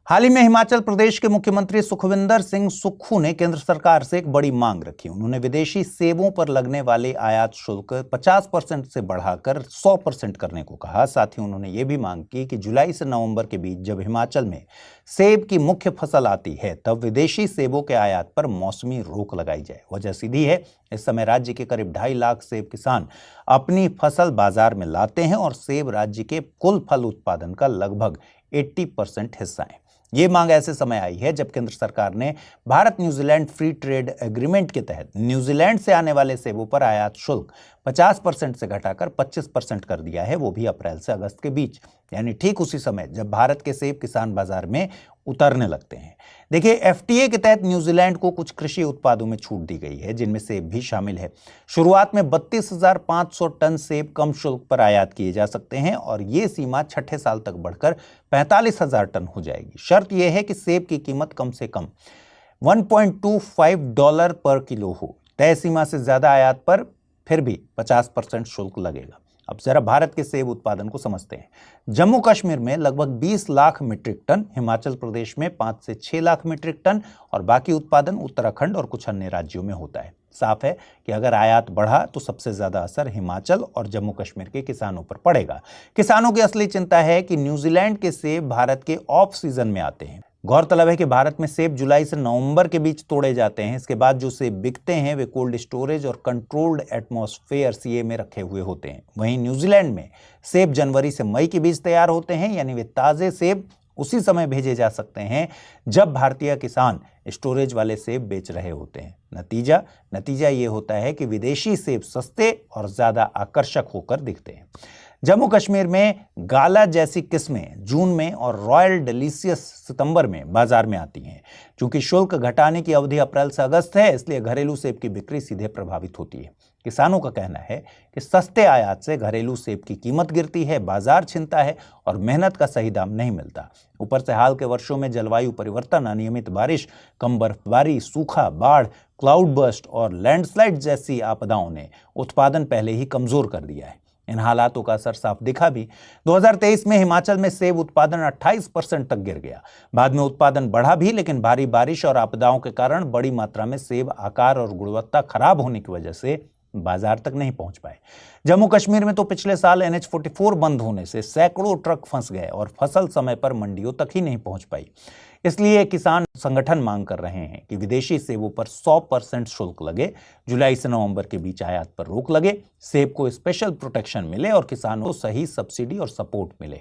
हाल ही में हिमाचल प्रदेश के मुख्यमंत्री सुखविंदर सिंह सुक्खू ने केंद्र सरकार से एक बड़ी मांग रखी। उन्होंने विदेशी सेबों पर लगने वाले आयात शुल्क 50% से बढ़ाकर 100% करने को कहा। साथ ही उन्होंने ये भी मांग की कि जुलाई से नवंबर के बीच जब हिमाचल में सेब की मुख्य फसल आती है तब विदेशी सेबों के आयात पर मौसमी रोक लगाई जाए। वजह सीधी है, इस समय राज्य के करीब 2.5 लाख सेब किसान अपनी फसल बाजार में लाते हैं और सेब राज्य के कुल फल उत्पादन का लगभग 80% हिस्सा है। ये मांग ऐसे समय आई है जब केंद्र सरकार ने Bharat New Zealand free trade agreement के तहत न्यूजीलैंड से आने वाले सेबों पर आयात शुल्क 50% से घटाकर 25% कर दिया है, वो भी अप्रैल से अगस्त के बीच, यानी ठीक उसी समय जब भारत के सेब किसान बाजार में उतरने लगते हैं। देखिए, एफटीए के तहत न्यूजीलैंड को कुछ कृषि उत्पादों में छूट दी गई है, जिनमें सेब भी शामिल है। शुरुआत में 32,500 टन सेब कम शुल्क पर आयात किए जा सकते हैं और ये सीमा छठे साल तक बढ़कर 45,000 टन हो जाएगी। शर्त यह है कि सेब की कीमत कम से कम $1.25 पर किलो हो। तय सीमा से ज्यादा आयात पर फिर भी 50% शुल्क लगेगा। अब जरा भारत के सेब उत्पादन को समझते हैं। जम्मू कश्मीर में लगभग 20 लाख मीट्रिक टन, हिमाचल प्रदेश में 5 से 6 लाख मीट्रिक टन और बाकी उत्पादन उत्तराखंड और कुछ अन्य राज्यों में होता है। साफ है कि अगर आयात बढ़ा तो सबसे ज्यादा असर हिमाचल और जम्मू कश्मीर के किसानों पर पड़ेगा। किसानों की असली चिंता है कि न्यूजीलैंड के सेब भारत के ऑफ सीजन में आते हैं। गौरतलब है कि भारत में सेब जुलाई से नवंबर के बीच तोड़े जाते हैं। इसके बाद जो सेब बिकते हैं वे कोल्ड स्टोरेज और कंट्रोल्ड एटमॉस्फेयर सीए में रखे हुए होते हैं। वहीं न्यूजीलैंड में सेब जनवरी से मई के बीच तैयार होते हैं, यानी वे ताजे सेब उसी समय भेजे जा सकते हैं जब भारतीय किसान स्टोरेज वाले सेब बेच रहे होते हैं। नतीजा ये होता है कि विदेशी सेब सस्ते और ज्यादा आकर्षक होकर दिखते हैं। जम्मू कश्मीर में गाला जैसी किस्में जून में और रॉयल डिलीशियस सितंबर में बाजार में आती हैं। चूंकि शुल्क घटाने की अवधि अप्रैल से अगस्त है, इसलिए घरेलू सेब की बिक्री सीधे प्रभावित होती है। किसानों का कहना है कि सस्ते आयात से घरेलू सेब की कीमत गिरती है, बाजार छिनता है और मेहनत का सही दाम नहीं मिलता। ऊपर से हाल के वर्षों में जलवायु परिवर्तन, अनियमित बारिश, कम बर्फबारी, सूखा, बाढ़, क्लाउड बर्स्ट और लैंडस्लाइड जैसी आपदाओं ने उत्पादन पहले ही कमजोर कर दिया है। इन हालातों का असर साफ दिखा भी। 2023 में हिमाचल में सेब उत्पादन 28% तक गिर गया। बाद में उत्पादन बढ़ा भी, लेकिन भारी बारिश और आपदाओं के कारण बड़ी मात्रा में सेब आकार और गुणवत्ता खराब होने की वजह से बाजार तक नहीं पहुंच पाए। जम्मू कश्मीर में तो पिछले साल NH-44 बंद होने से सैकड़ों ट्रक फंस गए और फसल समय पर मंडियों तक ही नहीं पहुंच पाई। इसलिए किसान संगठन मांग कर रहे हैं कि विदेशी सेबों पर 100% शुल्क लगे, जुलाई से नवंबर के बीच आयात पर रोक लगे, सेब को स्पेशल प्रोटेक्शन मिले और किसानों को सही सब्सिडी और सपोर्ट मिले।